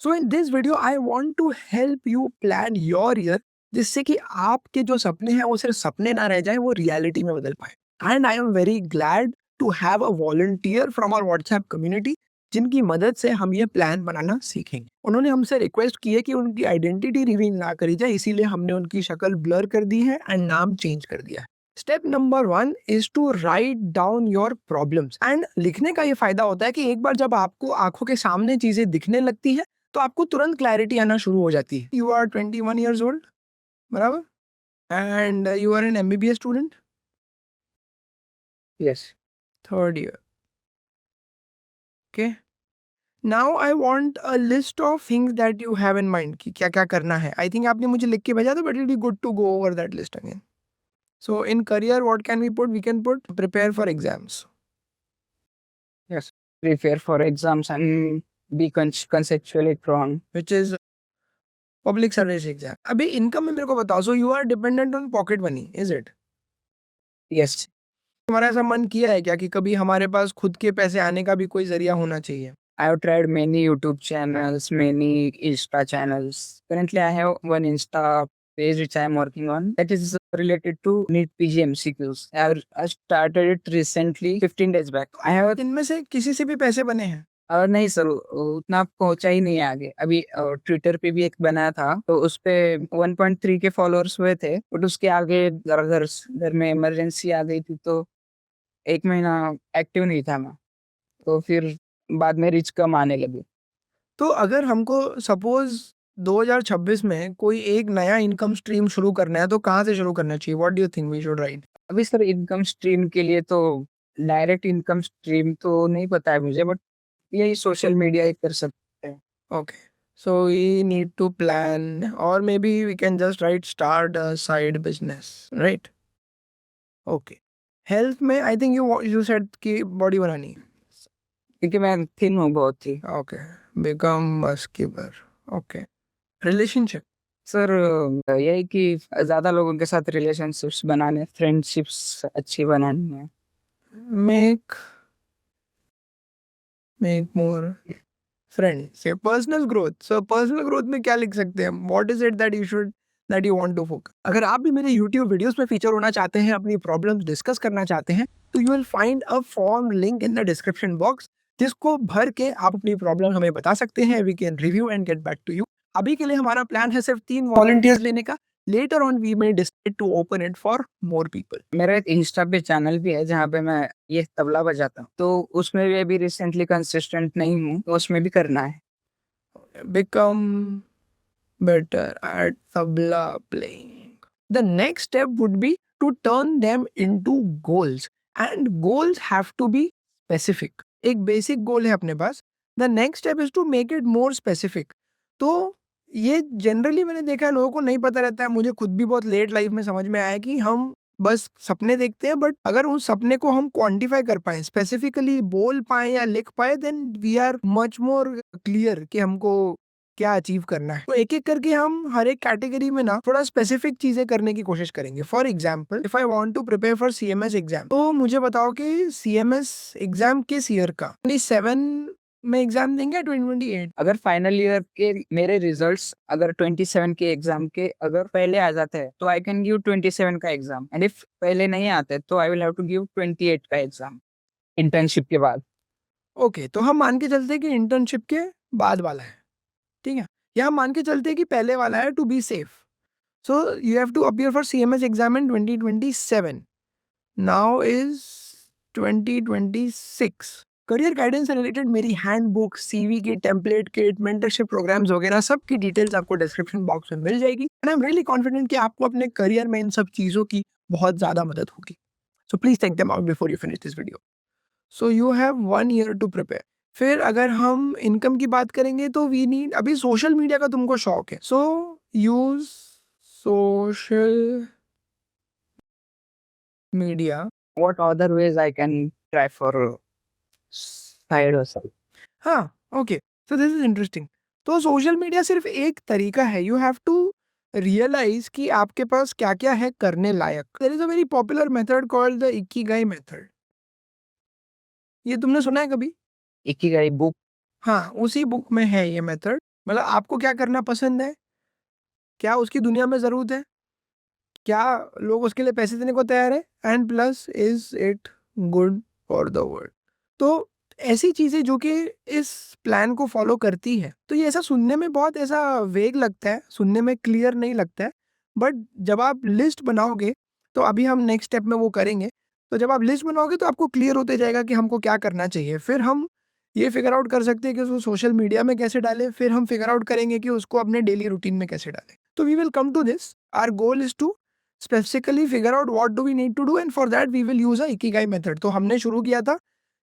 So in this video I want to help you plan your year, जिससे कि आपके जो सपने हैं वो सिर्फ सपने ना रह जाए, वो रियलिटी में बदल पाए। And I am very glad to have a volunteer from our WhatsApp community, जिनकी मदद से हम ये प्लान बनाना सीखेंगे। उन्होंने हमसे रिक्वेस्ट की है कि उनकी आइडेंटिटी रिवील ना करी जाए, इसीलिए हमने उनकी शक्ल ब्लर कर दी है एंड नाम चेंज कर दिया है। Step number 1 is to write down your problems. And लिखने का ये फायदा होता है कि एक बार जब आपको आंखों के सामने चीजें दिखने लगती है तो आपको तुरंत क्लैरिटी आना शुरू हो जाती है। यू आर 21 ईयर्स ओल्ड, बराबर, and you are an MBBS student, Yes. Third year. Okay, now I want a list of things that you have in mind कि क्या क्या करना है। आई थिंक आपने मुझे लिख के भेजा था, but it be good to go over that list again. So in career what can we put? We can put prepare for exams, Yes. Prepare for exams and be conceptually strong. which is public service exam. अभी income में मेरे को बताओ, so you are dependent on pocket money, is it? Yes. तुम्हारा ऐसा मन किया है क्या कि कभी हमारे पास खुद के पैसे आने का भी कोई जरिया होना चाहिए? I have tried many YouTube channels, many Insta channels. Currently, I have one Insta page which I am working on that is related to NEET PG MCQs. I started it recently, 15 days back. I have इनमें से किसी से भी पैसे बने हैं? नहीं sir, उतना पहुंचा ही नहीं आगे। अभी ट्विटर पे भी एक बनाया था, तो उस पे 1.3 के फॉलोअर्स हुए थे, बट उसके आगे घर में इमरजेंसी आ गई थी, तो 1 महीना एक्टिव नहीं था मैं। तो फिर बाद में रीच कम आने लगी। तो अगर हमको सपोज 2026 में कोई एक नया इनकम स्ट्रीम शुरू करना है तो कहाँ से शुरू करना चाहिए? What do you think we should write? अभी सर इनकम स्ट्रीम के लिए तो डायरेक्ट इनकम स्ट्रीम तो नहीं पता है मुझे, बट यही सोशल मीडिया ही कर सकते हैं। Okay, so we need to plan, or maybe we can just write start a side business, right? Okay. Health में I think you said कि body बनानी है. क्योंकि मैं थिन हूँ बहुत ही। Okay, become muscular. Okay. Relationship. Sir यही कि ज्यादा लोगों के साथ रिलेशनशिप्स बनाने, फ्रेंडशिप्स अच्छी बनानी है। make more friends. Okay, personal growth. So personal growth में क्या लिख सकते हैं? What is it that you want to focus? अगर आप भी मेरे YouTube वीडियोस में फीचर होना चाहते हैं, अपनी प्रॉब्लम्स डिस्कस करना चाहते हैं, तो you will find a form link in the description box, जिसको भर के आप अपनी प्रॉब्लम हमें बता सकते हैं। We can review and get back to you. अभी के लिए हमारा प्लान है सिर्फ 3 वॉलंटियर्स लेने का। Later on we may decide to open it for more people. मेरा एक इंस्टा पे चैनल भी है जहाँ पे मैं ये तबला बजाता हूँ, तो उसमें भी अभी रिसेंटली कंसिस्टेंट नहीं हूँ, तो उसमें भी करना है। Become better at tabla playing. The next step would be to turn them into goals, and goals have to be specific. एक बेसिक गोल है अपने पास। The next step is to make it more specific. तो ये generally मैंने देखा है लोगों को नहीं पता रहता है। मुझे खुद भी बहुत लेट लाइफ में समझ में आया है कि हम बस सपने देखते हैं, बट अगर उस सपने को हम क्वांटिफाई कर पाए, स्पेसिफिकली बोल पाए या लिख पाए, then we are much more clear कि हमको क्या अचीव करना है। तो एक एक करके हम हर एक कैटेगरी में ना थोड़ा स्पेसिफिक चीजें करने की कोशिश करेंगे। For example, if I want to prepare for CMS exam, तो मुझे बताओ कि सीएमएस एग्जाम किस ईयर का? 27 में एग्जाम देंगे या 2028? अगर फाइनल ईयर के मेरे रिजल्ट्स अगर 27 के एग्जाम के अगर पहले आ जाते हैं, तो आई कैन गिव 27 का एग्जाम, एंड इफ पहले नहीं आते तो I will have to give 28 का एग्जाम इंटर्नशिप के बाद। ओके, तो हम मान के चलते हैं कि इंटर्नशिप के बाद वाला है, ठीक है, या हम मान के चलते हैं कि पहले वाला है, to be safe. So you have to appear for CMS exam in 2027। Now is 2026। Career guidance से रिलेटेड मेरी हैंडबुक, सीवी की टेम्पलेट किट, मेंटरशिप प्रोग्राम्स वगैरह सब की डिटेल्स आपको डिस्क्रिप्शन बॉक्स में मिल जाएगी। And I am really confident कि आपको अपने करियर में इन सब चीज़ों की बहुत ज़्यादा मदद होगी। So please take them out before you finish this video. So you have 1 year to prepare. फिर अगर हम इनकम की बात करेंगे तो वी नीड, अभी सोशल मीडिया का तुमको शौक है, so use social media. What other ways I can try for side hustle? हाँ, okay, so this is interesting. तो सोशल मीडिया सिर्फ एक तरीका है। यू हैव टू रियलाइज कि आपके पास क्या क्या है करने लायक। There is a very popular method called the ikigai method. ये तुमने सुना है कभी? Ikigai book. हाँ, उसी बुक में है ये मेथड। मतलब आपको क्या करना पसंद है, क्या उसकी दुनिया में ज़रूरत है, क्या लोग उसके लिए पैसे देने को तैयार है, and plus is it good for the world. तो ऐसी चीज़ें जो कि इस प्लान को फॉलो करती है, तो ये ऐसा सुनने में बहुत ऐसा वेग लगता है, सुनने में क्लियर नहीं लगता है, बट जब आप लिस्ट बनाओगे, तो अभी हम नेक्स्ट स्टेप में वो करेंगे, तो जब आप लिस्ट बनाओगे तो आपको क्लियर होते जाएगा कि हमको क्या करना चाहिए। फिर हम ये फिगर आउट कर सकते हैं कि उसको सोशल मीडिया में कैसे डालें, फिर हम फिगर आउट करेंगे कि उसको अपने डेली रूटीन में कैसे डालें। तो we will come to this, our goal is to specifically figure out what do we need to do, and for that we will use a ikigai method. तो हमने शुरू किया था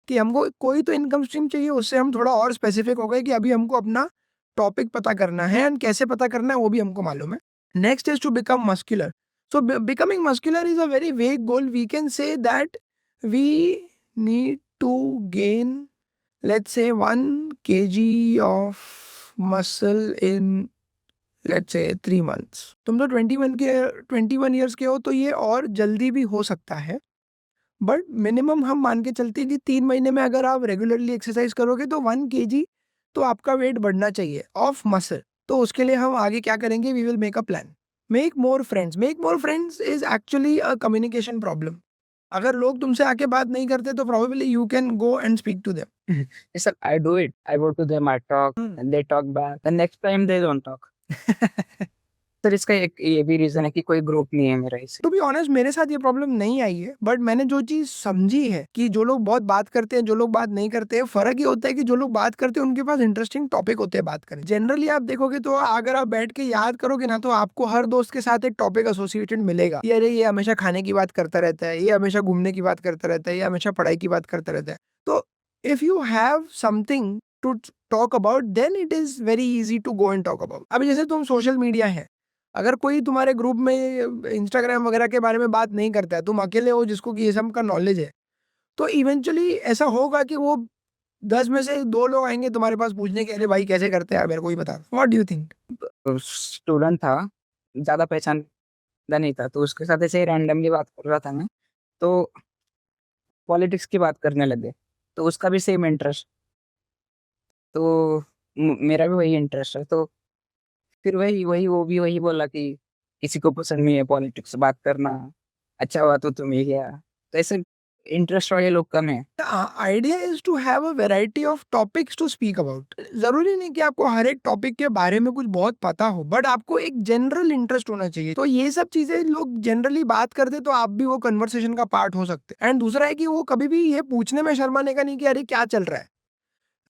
कि हमको कोई तो इनकम स्ट्रीम चाहिए, उससे हम थोड़ा और स्पेसिफिक हो गए कि अभी हमको अपना टॉपिक पता करना है, एंड कैसे पता करना है वो भी हमको मालूम है। Next is to become muscular. So becoming muscular is a very vague goal. We can say that we need to gain, let's say, 1 kg of muscle in, let's say, 3 months। तुम तो 21 ईयर्स के हो, तो ये और जल्दी भी हो सकता है, बट मिनिमम हम मान के चलते हैं कि 3 महीने में अगर आप रेगुलरली एक्सरसाइज करोगे तो 1 kg तो आपका वेट बढ़ना चाहिए ऑफ मसल। तो उसके लिए हम आगे क्या करेंगे, we will make a plan. Make more friends. Make more friends is actually a communication problem. अगर लोग तुमसे आके बात नहीं करते तो probably you can go and speak to them. Yes, sir, I do it. I go to them, I talk, and they talk back. The next time they don't talk. Sir इसका एक ये भी रीजन है कि कोई group नहीं है मेरा इसे। टू बी ऑनेस्ट मेरे साथ ये प्रॉब्लम नहीं आई है, बट मैंने जो चीज समझी है कि जो लोग बहुत बात करते हैं, जो लोग बात नहीं करते हैं, फर्क ये होता है कि जो लोग बात करते हैं उनके पास इंटरेस्टिंग टॉपिक होते हैं बात करने। जनरली आप देखोगे तो अगर आप बैठ के याद करोगे ना, तो आपको हर दोस्त के साथ एक टॉपिक एसोसिएटेड मिलेगा कि अरे ये हमेशा खाने की बात करता रहता है, ये हमेशा घूमने की बात करता रहता है, ये हमेशा पढ़ाई की बात करता रहता है। तो if you have something to talk about, then it is very easy to go and talk about. अभी जैसे तुम सोशल मीडिया है, अगर कोई तुम्हारे ग्रुप में इंस्टाग्राम वगैरह के बारे में बात नहीं करता है, तुम अकेले हो जिसको कि ये सब का नॉलेज है, तो इवेंचुअली ऐसा होगा कि वो 10 में से 2 लोग आएंगे तुम्हारे पास पूछने के, अरे भाई कैसे करते हैं यार, मेरे को ही बता। What do you think? Student था, ज्यादा पहचानता नहीं था, तो उसके साथ ऐसे ही रैंडमली बात कर रहा था मैं, तो पॉलिटिक्स की बात करने लगे, तो उसका भी सेम इंटरेस्ट, तो मेरा भी वही इंटरेस्ट है, तो फिर वही वही वो भी वही बोला कि किसी को पसंद नहीं है पॉलिटिक्स से बात करना, अच्छा हुआ तो तुम ही गया। तो ऐसे इंटरेस्ट वाले लोग कम है। The idea is to have a variety of topics to speak about। जरूरी नहीं कि आपको हर एक टॉपिक के बारे में कुछ बहुत पता हो, बट आपको एक जनरल इंटरेस्ट होना चाहिए। तो ये सब चीजें लोग जनरली बात करते तो आप भी वो कन्वर्सेशन का पार्ट हो सकते हैं। एंड दूसरा है कि वो कभी भी ये पूछने में शर्माने का नहीं कि अरे क्या चल रहा है।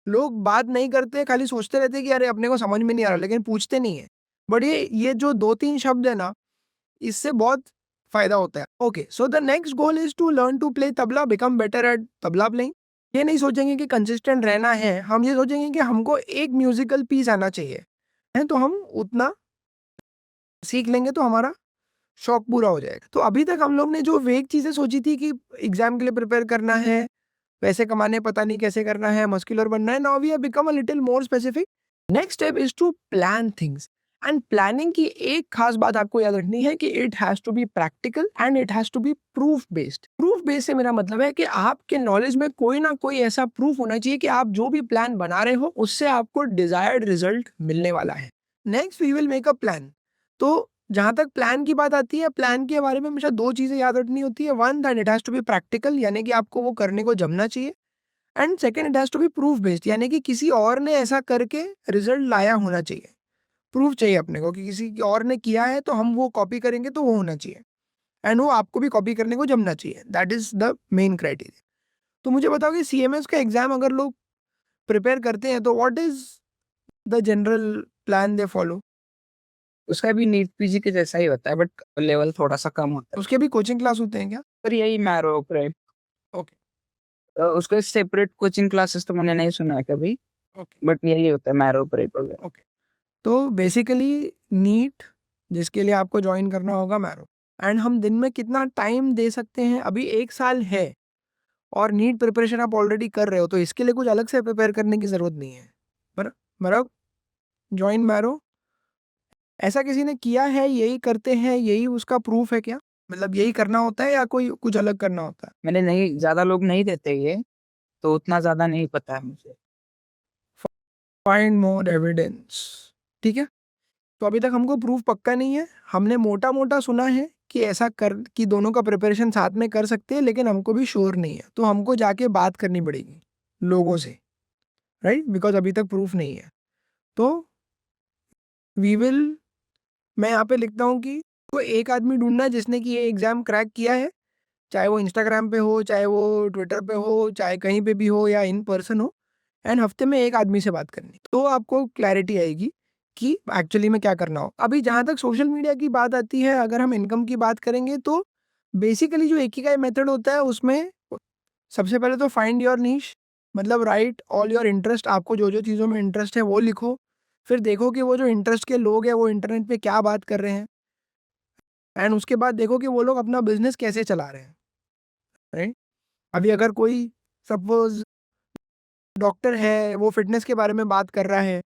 लोग बात नहीं करते, खाली सोचते रहते हैं कि अरे अपने को समझ में नहीं आ रहा, लेकिन पूछते नहीं है। बट ये जो 2-3 शब्द है ना, इससे बहुत फायदा होता है। Okay, so the next goal is to learn to play tabla, become better at tabla playing. ये नहीं सोचेंगे कि कंसिस्टेंट रहना है, हम ये सोचेंगे कि हमको एक म्यूजिकल पीस आना चाहिए है, तो हम उतना सीख लेंगे तो हमारा शौक पूरा हो जाएगा। तो अभी तक हम लोग ने जो वेग चीजें सोची थी कि एग्जाम के लिए प्रिपेयर करना है, पैसे कमाने पता नहीं कैसे करना है, मस्कुलर बनना है, now we have become a little more specific. Next step is to plan things. And planning की एक खास बात आपको याद रखनी है कि it has to be practical and it has to be proof based. Proof based से मेरा मतलब है कि आपके नॉलेज में कोई ना कोई ऐसा प्रूफ होना चाहिए कि आप जो भी प्लान बना रहे हो उससे आपको डिजायर्ड रिजल्ट मिलने वाला है। Next we will make a plan. तो जहां तक प्लान की बात आती है, प्लान के बारे में हमेशा 2 चीजें याद रखनी होती है। One, that it has to be practical, यानी कि आपको वो करने को जमना चाहिए। And second, it has to be proof based, यानी कि किसी और ने ऐसा करके रिजल्ट लाया होना चाहिए। प्रूफ चाहिए अपने को कि किसी और ने किया है तो हम वो कॉपी करेंगे तो वो होना चाहिए, एंड वो आपको भी कॉपी करने को जमना चाहिए। That is the main criteria. तो मुझे बताओ कि सीएमएस का एग्जाम अगर लोग प्रिपेयर करते हैं तो what is the general plan they follow? उसका भी नीट पीजी के जैसा ही होता है, बट लेवल थोड़ा सा कम होता है। उसके भी कोचिंग क्लास होते हैं क्या? पर यही मैरो प्रेप, ओके। उसके सेपरेट कोचिंग क्लासेस तो मैंने नहीं सुना है कभी, ओके। बट यही होता है मैरो प्रेप वगैरह। ओके। तो बेसिकली नीट जिसके लिए आपको ज्वाइन करना होगा मैरो, एंड हम दिन में कितना टाइम दे सकते हैं, अभी 1 साल है और नीट प्रिपरेशन आप ऑलरेडी कर रहे हो, तो इसके लिए कुछ अलग से प्रिपेयर करने की जरूरत नहीं है। पर मतलब ज्वाइन मैरो, ऐसा किसी ने किया है, यही करते हैं, यही उसका प्रूफ है क्या? मतलब यही करना होता है या कोई कुछ अलग करना होता है? मैंने नहीं, ज्यादा लोग नहीं देते ये, तो उतना ज्यादा नहीं पता है मुझे। Find more evidence. ठीक है, तो अभी तक हमको प्रूफ पक्का नहीं है, हमने मोटा मोटा सुना है कि ऐसा कर कि दोनों का प्रिपरेशन साथ में कर सकते हैं, लेकिन हमको भी श्योर नहीं है, तो हमको जाके बात करनी पड़ेगी लोगों से, राइट, बिकॉज अभी तक प्रूफ नहीं है। तो वी विल, मैं यहाँ पे लिखता हूँ कि कोई एक आदमी ढूंढना है जिसने कि ये एग्ज़ाम क्रैक किया है, चाहे वो इंस्टाग्राम पे हो, चाहे वो ट्विटर पे हो, चाहे कहीं पे भी हो या इन पर्सन हो, एंड हफ्ते में एक आदमी से बात करनी, तो आपको क्लैरिटी आएगी कि एक्चुअली में क्या करना हो। अभी जहाँ तक सोशल मीडिया की बात आती है, अगर हम इनकम की बात करेंगे तो बेसिकली जो इकिगाई मेथड होता है उसमें सबसे पहले तो फाइंड योर नीश, मतलब राइट ऑल योर इंटरेस्ट, आपको जो जो चीज़ों में इंटरेस्ट है वो लिखो, फिर देखो कि वो जो इंटरेस्ट के लोग हैं वो इंटरनेट पे क्या बात कर रहे हैं, एंड उसके बाद देखो कि वो लोग अपना बिजनेस कैसे चला रहे हैं, राइट। अभी अगर कोई सपोज डॉक्टर है, वो फिटनेस के बारे में बात कर रहा है,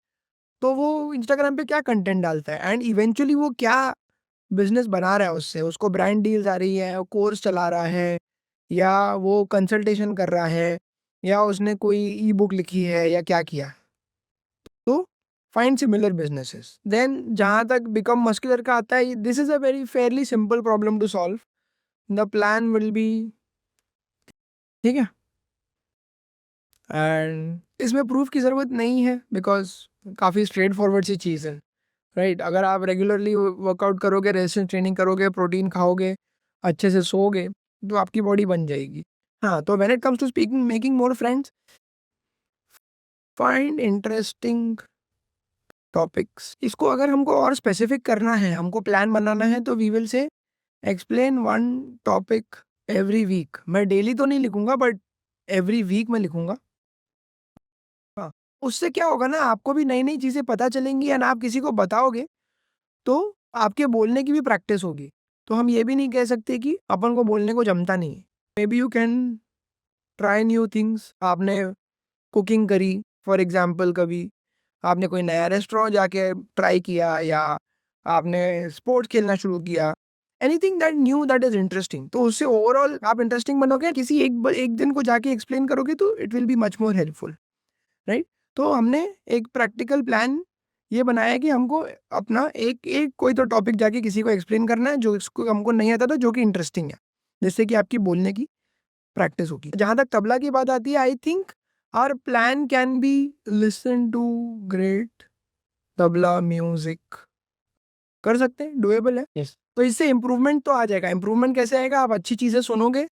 तो वो इंस्टाग्राम पे क्या कंटेंट डालता है एंड इवेंचुअली वो क्या बिजनेस बना रहा है उससे, उसको ब्रांड डील्स आ रही है, कोर्स चला रहा है, या वो कंसल्टेशन कर रहा है, या उसने कोई ई बुक लिखी है, या क्या किया। तो फाइंड सिमिलर बिजनेसेस। देन जहाँ तक बिकम मस्कुलर का आता है, this is a very fairly simple problem to solve. The plan will be, ठीक है, एंड इसमें प्रूफ की ज़रूरत नहीं है बिकॉज काफ़ी स्ट्रेट फॉरवर्ड सी चीज़ है, राइट। अगर आप रेगुलरली वर्कआउट करोगे, रेजिस्टेंस ट्रेनिंग करोगे, प्रोटीन खाओगे, अच्छे से सोओगे, तो आपकी बॉडी बन जाएगी। हाँ, तो when it comes to speaking making more friends, find interesting topics. इसको अगर हमको और स्पेसिफिक करना है, हमको प्लान बनाना है, तो we will say explain one topic every week. मैं डेली तो नहीं लिखूंगा, बट एवरी वीक में लिखूंगा। हाँ, उससे क्या होगा ना, आपको भी नई नई चीज़ें पता चलेंगी एंड आप किसी को बताओगे तो आपके बोलने की भी प्रैक्टिस होगी। तो हम ये भी नहीं कह सकते कि अपन को बोलने को जमता नहीं है। May be you can try new things. आपने कुकिंग करी फॉर एग्जाम्पल, कभी आपने कोई नया रेस्टोरेंट जाके ट्राई किया, या आपने स्पोर्ट्स खेलना शुरू किया, anything that knew that is interesting, तो उससे ओवरऑल आप इंटरेस्टिंग बनोगे। किसी एक दिन को जाके एक्सप्लेन करोगे तो it will be much more helpful, right. तो हमने एक प्रैक्टिकल प्लान ये बनाया है कि हमको अपना एक एक कोई तो टॉपिक जाके किसी को एक्सप्लेन करना है जो इसको हमको नहीं आता था, जो कि इंटरेस्टिंग है, जिससे कि आपकी बोलने की प्रैक्टिस होगी। जहाँ तक तबला की बात आती है, I think our plan can be listen to great tabla music, कर सकते हैं, डुएबल है। Yes. तो इससे इम्प्रूवमेंट तो आ जाएगा। इम्प्रूवमेंट कैसे आएगा, आप अच्छी चीज़ें सुनोगे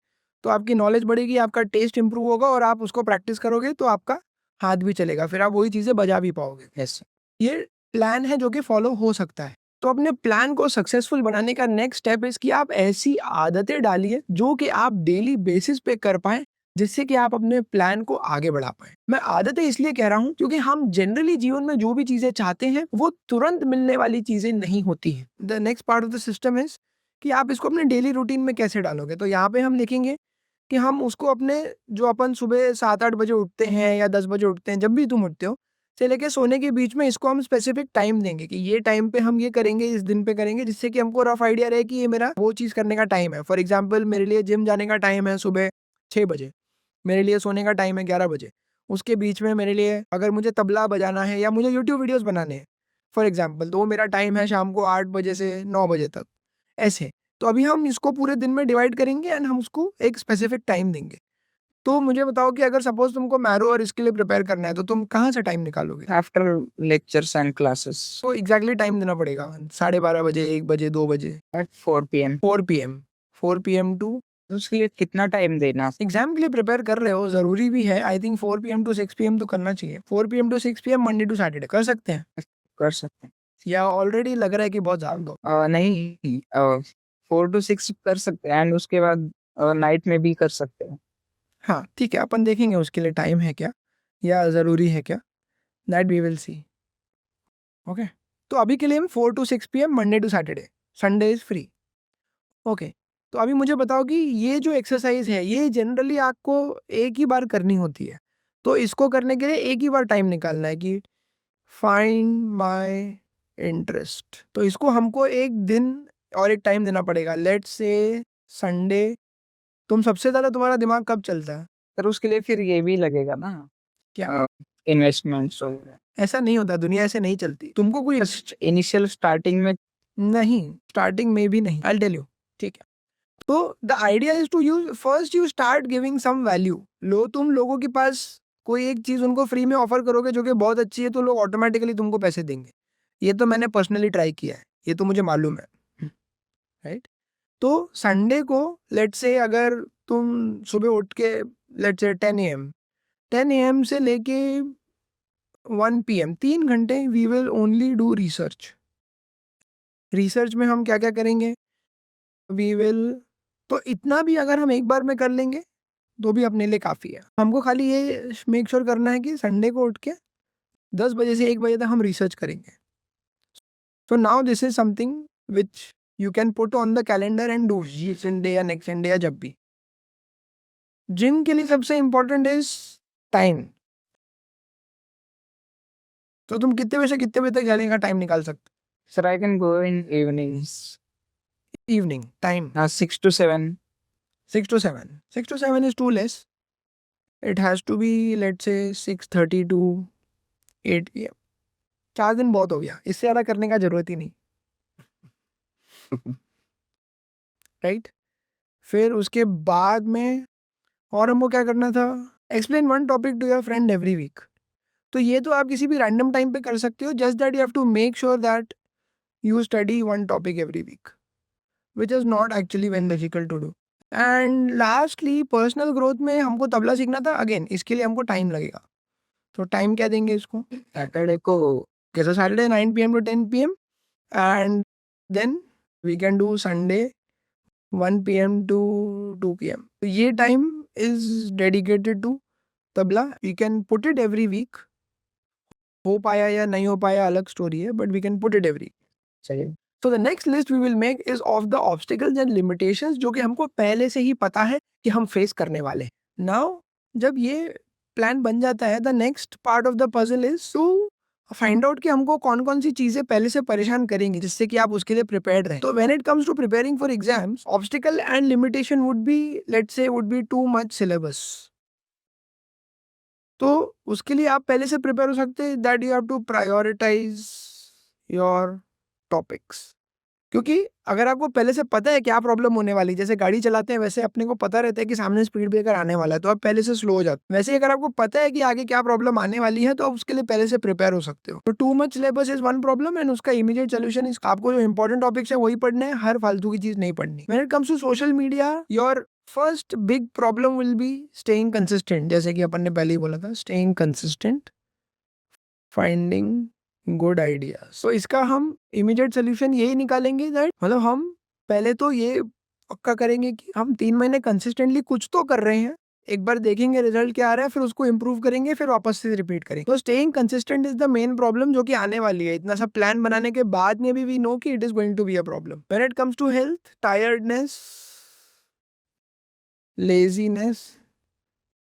तो आपकी नॉलेज बढ़ेगी, आपका टेस्ट इम्प्रूव होगा, और आप उसको प्रैक्टिस करोगे तो आपका हाथ भी चलेगा, फिर आप वही चीज़ें बजा भी पाओगे। Yes. ये प्लान है जो कि फॉलो हो सकता है। तो अपने प्लान को सक्सेसफुल बनाने का नेक्स्ट स्टेप इज कि आप ऐसी आदतें डालिए जो कि आप डेली बेसिस पे कर पाएं, जिससे कि आप अपने प्लान को आगे बढ़ा पाएं। मैं आदतें इसलिए कह रहा हूं क्योंकि हम जनरली जीवन में जो भी चीजें चाहते हैं वो तुरंत मिलने वाली चीजें नहीं होती हैं। The next part of the system is कि आप इसको अपने डेली रूटीन में कैसे डालोगे। तो यहाँ पे हम लिखेंगे कि हम उसको अपने, जो अपन सुबह 7-8 बजे उठते हैं या 10 बजे उठते हैं, जब भी तुम उठते हो, से लेके सोने के बीच में इसको हम स्पेसिफिक टाइम देंगे कि ये टाइम पे हम ये करेंगे, इस दिन पे करेंगे, जिससे कि हमको रफ आइडिया रहे कि ये मेरा वो चीज़ करने का टाइम है। फॉर एग्जांपल, मेरे लिए जिम जाने का टाइम है सुबह 6 बजे, मेरे लिए सोने का टाइम है 11 बजे। उसके बीच में मेरे लिए अगर मुझे तबला बजाना है या मुझे यूट्यूब वीडियोस बनाने हैं फॉर एग्जांपल, तो वो मेरा टाइम है शाम को 8 बजे से 9 बजे तक, ऐसे। तो अभी हम इसको पूरे दिन में डिवाइड करेंगे एंड हम उसको एक स्पेसिफिक टाइम देंगे। तो मुझे बताओ कि अगर सपोज तुमको मैरो और इसके लिए प्रिपेयर करना है, तो तुम कहाँ से टाइम निकालोगे? After lectures and classes तो एग्जैक्टली टाइम देना पड़ेगा, 12:30 बजे, 1 बजे, 2 बजे, at 4 p.m. 4 PM to. तो उसके लिए कितना टाइम देना? एग्जाम के लिए प्रिपेयर कर रहे हो, जरूरी भी है। I think 4 PM to 6 PM तो करना चाहिए। 4 PM to 6 PM Monday to Saturday कर सकते हैं, कर सकते हैं। या ऑलरेडी लग रहा है कि बहुत ज्यादा दो? नहीं, 4 to 6 कर सकते हैं एंड उसके बाद नाइट में भी कर सकते हैं। हाँ ठीक है, अपन देखेंगे उसके लिए टाइम है क्या या ज़रूरी है क्या, that we will see. Okay, तो अभी के लिए हम 4 to 6 PM Monday to Saturday, Sunday is free. Okay, तो अभी मुझे बताओ कि ये जो एक्सरसाइज है ये जनरली आपको एक ही बार करनी होती है। तो इसको करने के लिए एक ही बार टाइम निकालना है कि फाइंड माय इंटरेस्ट। तो इसको हमको एक दिन और एक टाइम देना पड़ेगा, लेट्स से संडे। तुम सबसे ज़्यादा तुम्हारा दिमाग कब चलता है? पर उसके लिए फिर ये भी लगेगा ना, क्या? इन्वेस्टमेंट्स वगैरह। ऐसा नहीं होता, दुनिया ऐसे नहीं चलती। तुमको कोई जस्ट इनिशियल स्टार्टिंग में नहीं, स्टार्टिंग में भी नहीं, आई टेल यू, ठीक है। तो the idea is to use first you start giving some value. तुम लोगों के पास कोई एक चीज उनको फ्री में ऑफर करोगे जो कि बहुत अच्छी है, तो लोग ऑटोमेटिकली तुमको पैसे देंगे। ये तो मैंने पर्सनली ट्राई किया है, ये तो मुझे मालूम है, राइट। तो संडे को लेट्स से अगर तुम सुबह उठ के लेट्स से 10 AM से लेके 1 PM 3 घंटे we will only do research में हम क्या क्या करेंगे, वी विल, तो इतना भी अगर हम एक बार में कर लेंगे तो भी अपने लिए काफ़ी है। हमको खाली ये मेक श्योर करना है कि संडे को उठ के 10 बजे से 1 बजे तक हम रिसर्च करेंगे। So now this is something which you can put on the calendar and do ये संडे या नेक्स्ट संडे या जब भी। जिम के लिए सबसे इम्पोर्टेंट इज टाइम। तो तुम कितने बजे से कितने बजे तक जाने का टाइम निकाल सकते sir I can go in evenings, हो? Evening time 6 to 7। 6 to 7, 6 to 7 is too less. It has to be let's say 6:30 to 8 PM. 4 दिन बहुत हो गया, इससे ज़्यादा करने का जरूरत ही नहीं, राइट। फिर उसके बाद में और हमको क्या करना था, explain one topic to your friend every week. तो ये तो आप किसी भी रैंडम टाइम पे कर सकते हो, just that you have to make sure that you study one topic every week, which is not actually very difficult to do. And lastly personal growth में हमको तबला सीखना था, अगेन इसके लिए हमको टाइम लगेगा। तो टाइम क्या देंगे इसको, सैटरडे को, कैसे Saturday 9 PM to 10 PM, and then we can do Sunday 1 PM to 2 PM। तो ये time is dedicated to tabla. You can put it every week, हो पाया या नहीं हो पाया अलग स्टोरी है, but we can put it every. चलिए। So the next list we will make is of the obstacles and limitations जो कि हमको पहले से ही पता है कि हम फेस करने वाले। Now जब ये प्लान बन जाता है, the next part of the puzzle is to find out कि हमको कौन कौन सी चीजें पहले से परेशान करेंगी जिससे कि आप उसके लिए प्रिपेयर्ड रहें। तो when it comes to preparing for exams, obstacle and limitation would be, let's say, would be too much syllabus। तो उसके लिए आप पहले से प्रिपेयर हो सकते हैं, that you have to prioritise your topics. क्योंकि अगर आपको पहले से पता है क्या प्रॉब्लम होने वाली, जैसे गाड़ी चलाते हैं वैसे अपने को पता रहता है कि सामने स्पीड ब्रेकर आने वाला है, तो आप पहले से स्लो हो जाते हैं। वैसे अगर आपको पता है कि आगे क्या प्रॉब्लम आने वाली है तो आप उसके लिए पहले से प्रिपेयर हो सकते हो। तो too much syllabus is one problem and उसका इमीडिएट सोल्यूशन इज आपको जो इंपॉर्टेंट टॉपिक्स है वही पढ़ने हैं, हर फालतू की चीज नहीं पढ़नी। When it comes to social media, your first big problem will be staying consistent, जैसे कि अपन ने पहले ही बोला था, staying consistent, finding good idea. So इसका हम इमीडिएट सोल्यूशन यही निकालेंगे दैट, मतलब हम पहले तो ये पक्का करेंगे कि हम 3 महीने कंसिस्टेंटली कुछ तो कर रहे हैं, एक बार देखेंगे रिजल्ट क्या आ रहा है, फिर उसको इम्प्रूव करेंगे, फिर वापस से रिपीट करेंगे। तो staying consistent is the main problem जो कि आने वाली है। इतना सब प्लान बनाने के बाद में भी वी नो कि it is going to be a problem. When it comes to health, tiredness, laziness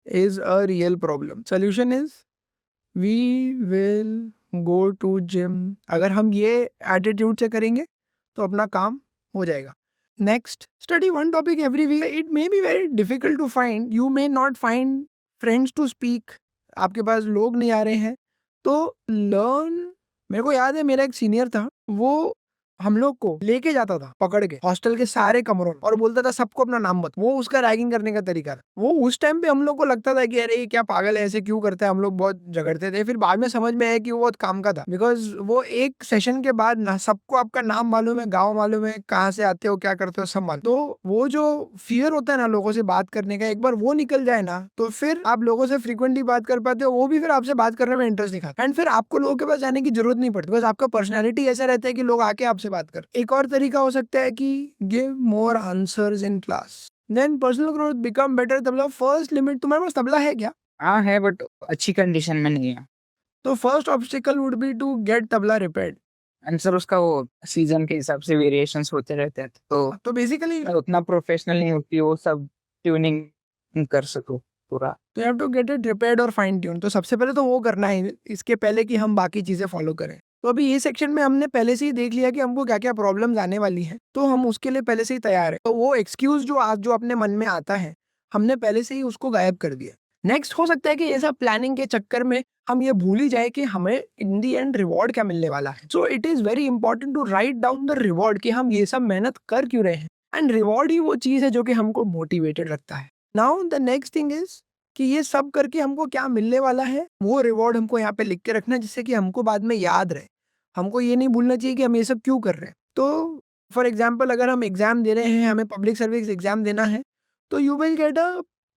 is a real problem. Solution is we will go to gym। अगर हम ये एटीट्यूड से करेंगे तो अपना काम हो जाएगा। Next, study one topic every week. It may be very difficult to find, you may not find friends to speak, आपके पास लोग नहीं आ रहे हैं, तो लर्न। मेरे को याद है मेरा एक सीनियर था, वो हम लोग को लेके जाता था पकड़ के हॉस्टल के सारे कमरों में और बोलता था सबको अपना नाम मत। वो उसका रैगिंग करने का तरीका था। वो उस टाइम पे हम लोग को लगता था कि अरे ये क्या पागल है, ऐसे क्यों करता है, हम लोग बहुत झगड़ते थे। फिर बाद में समझ में आया कि वो बहुत काम का था, बिकॉज वो एक सेशन के बाद ना सबको आपका नाम मालूम है, गाँव मालूम है, कहाँ से आते हो, क्या करते हो, सब मालूम। तो वो जो फियर होता है ना लोगों से बात करने का, एक बार वो निकल जाए ना तो फिर आप लोगों से फ्रिक्वेंटली बात कर पाते हो, वो भी फिर आपसे बात करने में इंटरेस्ट दिखाते हैं, एंड फिर आपको लोगों के पास जाने की जरूरत नहीं पड़ती, बस आपका पर्सनैलिटी ऐसा रहता है कि लोग आके आपसे बात कर। एक और तरीका हो सकता है कि give more answers in class, then personal growth become better. Tabla first limit, तुम्हारे पास तबला है क्या? हाँ है, बट अच्छी कंडीशन में नहीं है। तो first obstacle would be to get tabla repaired. Answer उसका वो सीजन के हिसाब से वेरिएशंस होते रहते हैं, तो बेसिकली मैं उतना प्रोफेशनल नहीं होती वो सब ट्यूनिंग कर सको पूरा। तो you have to get it repaired और फाइन ट्यून। तो सबसे पहले तो वो करना है, इसके पहले कि हम बाकी चीजें फॉलो करें। तो अभी ये सेक्शन में हमने पहले से ही देख लिया कि हमको क्या क्या प्रॉब्लम्स आने वाली हैं, तो हम उसके लिए पहले से ही तैयार है। तो वो एक्सक्यूज जो आज जो अपने मन में आता है, हमने पहले से ही उसको गायब कर दिया। नेक्स्ट हो सकता है कि ये सब प्लानिंग के चक्कर में हम ये भूल ही जाए कि हमें इन दी एंड रिवॉर्ड क्या मिलने वाला है। So it is very important to write down the reward कि हम ये सब मेहनत कर क्यों रहे हैं, एंड रिवॉर्ड ही वो चीज है जो कि हमको मोटिवेटेड रखता है। Now the next thing is कि ये सब करके हमको क्या मिलने वाला है, वो रिवॉर्ड हमको यहाँ पे लिख के रखना है, जिससे कि हमको बाद में याद रहे। हमको ये नहीं भूलना चाहिए कि हम ये सब क्यों कर रहे हैं। तो फॉर एग्जाम्पल अगर हम एग्जाम दे रहे हैं, हमें पब्लिक सर्विस एग्जाम देना है, तो you will get a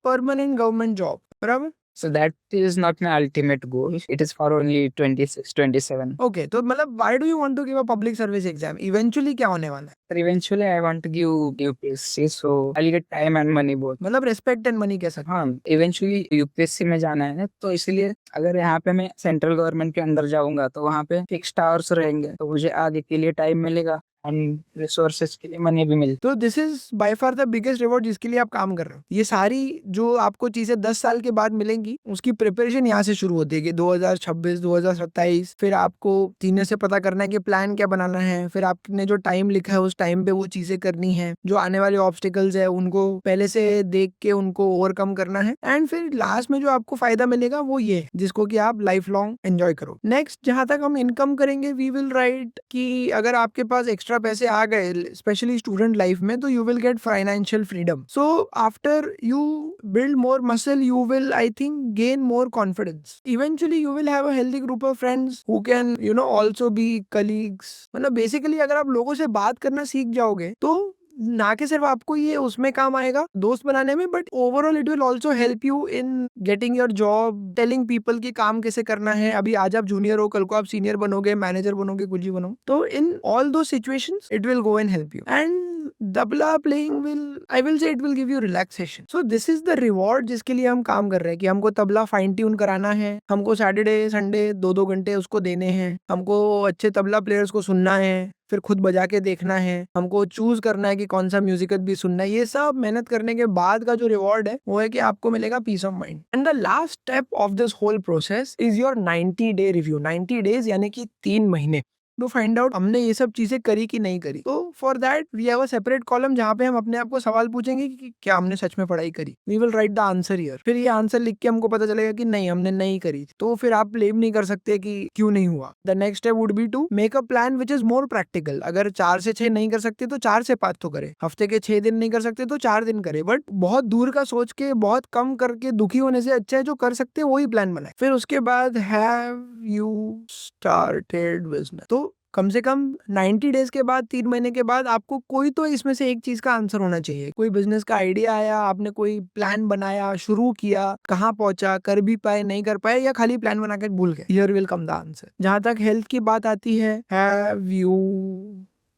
permanent government job, बराबर। So that is not my ultimate goal. It is for only 26, 27. Okay, तो मतलब why do you want to give a public service exam? Eventually क्या होने वाला है? But eventually I want to give UPSC, so I'll get time and money both. मतलब respect and money कह सकते हाँ, इवेंचुअली यूपीएससी में जाना है ना, तो इसलिए अगर यहाँ पे मैं सेंट्रल गवर्नमेंट के अंदर जाऊंगा तो वहाँ पे फिक्स्ड आवर्स रहेंगे, तो मुझे आगे के लिए टाइम मिलेगा एंड रिसोर्सेज के लिए मनी भी मिलती। तो this is by far the biggest reward जिसके लिए आप काम कर रहे हो। ये सारी जो आपको चीजें 10 साल के बाद मिलेंगी, उसकी प्रिपरेशन यहाँ से शुरू होती है कि 2026 2027 फिर आपको सीनियर से पता करना है कि प्लान क्या बनाना है, फिर आपने जो टाइम लिखा है उस टाइम पे वो चीजें करनी है, जो आने वाले ऑब्स्टिकल्स है उनको पहले से देख के उनको ओवरकम करना है, एंड फिर लास्ट में जो आपको फायदा मिलेगा वो ये है जिसको कि आप लाइफ लॉन्ग एंजॉय करो। नेक्स्ट, जहां तक हम इनकम करेंगे, वी विल राइट कि अगर आपके पास एक्स्ट्रा पैसे आ गए स्पेशली स्टूडेंट लाइफ में, तो you will get financial freedom. So after you build more muscle, you will I think gain more confidence. Eventually you will have a healthy group of friends who can also be colleagues. मतलब basically अगर आप लोगों से बात करना सीख जाओगे तो ना कि सिर्फ आपको ये उसमें काम आएगा दोस्त बनाने में, but overall it will also help you in getting your job, telling people की काम कैसे करना है। अभी आज आप जूनियर हो, कल को आप सीनियर बनोगे, मैनेजर बनोगे, कुछ भी बनोगे, तो इन ऑल दो situations it will go and help you. And tabla playing will, I will say it will give you relaxation. So this is the reward जिसके लिए हम काम कर रहे हैं कि हमको तबला फाइन ट्यून कराना है, हमको सैटरडे संडे 2-2 घंटे उसको देने हैं, हमको अच्छे तबला प्लेयर्स को सुनना है, फिर खुद बजा के देखना है, हमको चूज करना है कि कौन सा म्यूजिक भी सुनना है। ये सब मेहनत करने के बाद का जो रिवॉर्ड है वो है कि आपको मिलेगा peace of mind. And the last step of this whole process is your 90 day review. 90 days यानी कि 3 महीने टू फाइंड आउट हमने ये सब चीजें करी कि नहीं करी। तो for that we have a separate column जहाँ पे हम अपने आप को सवाल पूछेंगे कि क्या हमने सच में पढ़ाई करी। We will write the answer here. फिर ये आंसर लिख के हमको पता चलेगा कि नहीं हमने नहीं करी, तो फिर आप ब्लेम नहीं कर सकते कि क्यों नहीं हुआ। The next step would be to make a plan which is more practical. अगर 4 से 6 नहीं कर सकते तो 4 से 5 तो करे, हफ्ते के 6 दिन नहीं कर सकते तो 4 दिन करे, बट बहुत दूर का सोच के बहुत कम करके दुखी होने से अच्छा है जो कर सकते हैं वही प्लान बनाए। फिर उसके बाद हैव यू स्टार्टेड बिजनेस। तो कम से कम 90 डेज के बाद, 3 महीने के बाद आपको कोई तो इसमें से एक चीज का आंसर होना चाहिए। कोई बिजनेस का आइडिया आया, आपने कोई प्लान बनाया, शुरू किया, कहाँ पहुंचा, कर भी पाए, नहीं कर पाए, या खाली प्लान बना के भूल गए। Here will come the answer. जहां तक हेल्थ की बात आती है, have you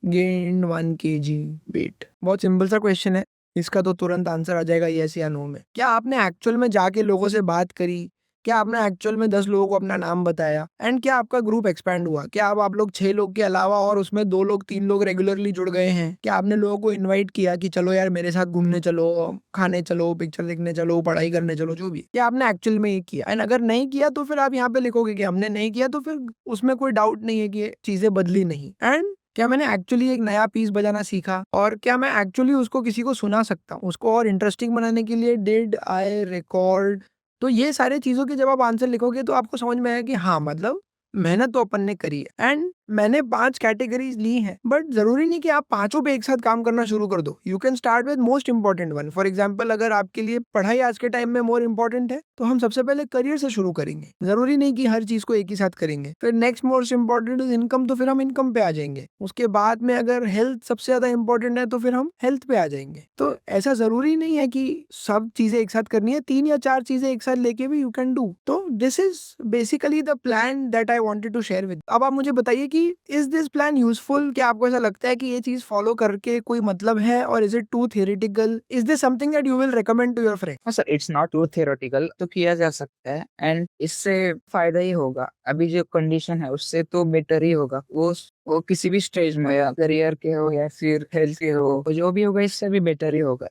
gained 1 kg weight? बहुत सिंपल सा क्वेश्चन है, इसका तो तुरंत आंसर आ जाएगा यस या नो में। क्या आपने एक्चुअल में जाके लोगों से बात करी? क्या आपने एक्चुअल में 10 लोगों को अपना नाम बताया? एंड क्या आपका ग्रुप एक्सपैंड हुआ? क्या आप लोग 6 लोग के अलावा और उसमें 2 लोग 3 लोग रेगुलरली जुड़ गए हैं? क्या आपने लोगों को इनवाइट किया कि चलो यार मेरे साथ घूमने चलो, खाने चलो, पिक्चर देखने चलो, पढ़ाई करने चलो, जो भी? क्या आपने एक्चुअल में ये किया? एंड अगर नहीं किया तो फिर आप यहाँ पे लिखोगे कि हमने नहीं किया, तो फिर उसमें कोई डाउट नहीं है कि चीजें बदली नहीं। एंड क्या मैंने एक्चुअली एक नया पीस बजाना सीखा? और क्या मैं एक्चुअली उसको किसी को सुना सकता हूँ? उसको और इंटरेस्टिंग बनाने के लिए डिड आई रिकॉर्ड? तो ये सारे चीजों के जब आप आंसर लिखोगे तो आपको समझ में आएगा कि हाँ, मतलब मेहनत तो अपन ने करी है। एंड मैंने 5 कैटेगरीज ली हैं, बट जरूरी नहीं कि आप पांचों पे एक साथ काम करना शुरू कर दो। You can start with most important one. For example, अगर आपके लिए पढ़ाई आज के टाइम में मोर इंपॉर्टेंट है तो हम सबसे पहले करियर से शुरू करेंगे। जरूरी नहीं कि हर चीज को एक ही साथ करेंगे। फिर next most important is income, तो फिर हम इनकम पे आ जाएंगे। उसके बाद में अगर हेल्थ सबसे ज्यादा इंपॉर्टेंट है तो फिर हम हेल्थ पे आ जाएंगे। तो ऐसा जरूरी नहीं है कि सब चीजें एक साथ करनी है, 3 या 4 चीजें एक साथ लेके भी यू कैन डू। तो this is basically the plan that I wanted to share with. अब आप मुझे बताइए कि इज दिस प्लान यूजफुल? क्या आपको ऐसा लगता है कि ये चीज फॉलो करके कोई मतलब है, और is it too theoretical? Is this something that you will recommend to your friend? हाँ sir, it's not too theoretical, तो किया जा सकता है एंड इससे फायदा ही होगा। अभी जो कंडीशन है उससे तो बेटर ही होगा। वो किसी भी स्टेज में, या करियर के हो या फिर हेल्थ के हो, जो भी होगा इससे भी बेटर ही होगा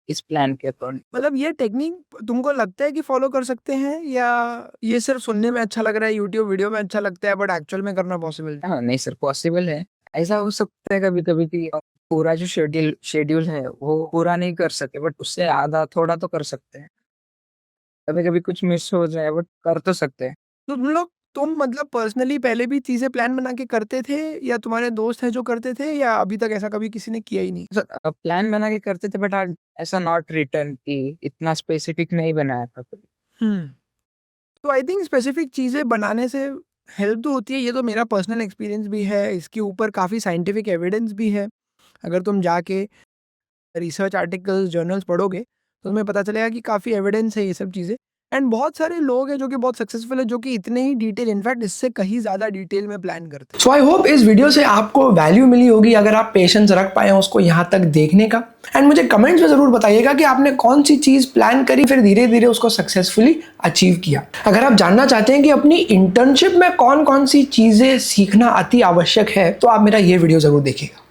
इस प्लान के अकॉर्डिंग। मतलब ये टेक्निक तुमको लगता है कि फॉलो कर सकते हैं, या ये सिर्फ सुनने में अच्छा लग रहा है, यूट्यूब वीडियो में अच्छा लगता है, बट एक्चुअल में करना पॉसिबल? हाँ नहीं सर, पॉसिबल है। ऐसा हो सकता है कभी कभी कि पूरा जो शेड्यूल है वो पूरा नहीं कर सके, बट उससे आधा थोड़ा तो कर सकते हैं। कभी-कभी कुछ मिस हो जाए बट कर तो सकते हैं। तो तुम मतलब पर्सनली पहले भी चीज़ें प्लान बना के करते थे या तुम्हारे दोस्त हैं जो करते थे या अभी तक ऐसा कभी किसी ने किया ही नहीं? प्लान बना के करते थे बट आज ऐसा नॉट रिटन कि इतना स्पेसिफिक नहीं बनाया था कभी। हुँ। तो आई थिंक स्पेसिफिक चीज़ें बनाने से हेल्प तो होती है, ये तो मेरा पर्सनल एक्सपीरियंस भी है, इसके ऊपर काफ़ी साइंटिफिक एविडेंस भी है। अगर तुम जाके रिसर्च आर्टिकल्स, जर्नल्स पढ़ोगे, तो तुम्हें पता चलेगा कि काफ़ी एविडेंस है ये सब चीज़ें एंड बहुत सारे लोग हैं जो कि बहुत सक्सेसफुल है, जो कि इतने ही डिटेल इनफैक्ट इससे कहीं ज़्यादा डिटेल में प्लान करते हैं। सो आई होप इस वीडियो से आपको वैल्यू मिली होगी अगर आप पेशेंस रख पाए हैं उसको यहाँ तक देखने का एंड मुझे कमेंट्स में ज़रूर बताइएगा कि आपने कौन सी चीज़ प्लान करी फिर धीरे-धीरे उसको सक्सेसफुली अचीव किया। अगर आप जानना चाहते हैं कि अपनी इंटर्नशिप में कौन-कौन सी चीज़ें सीखना अति आवश्यक है, तो आप मेरा ये वीडियो ज़रूर देखिएगा।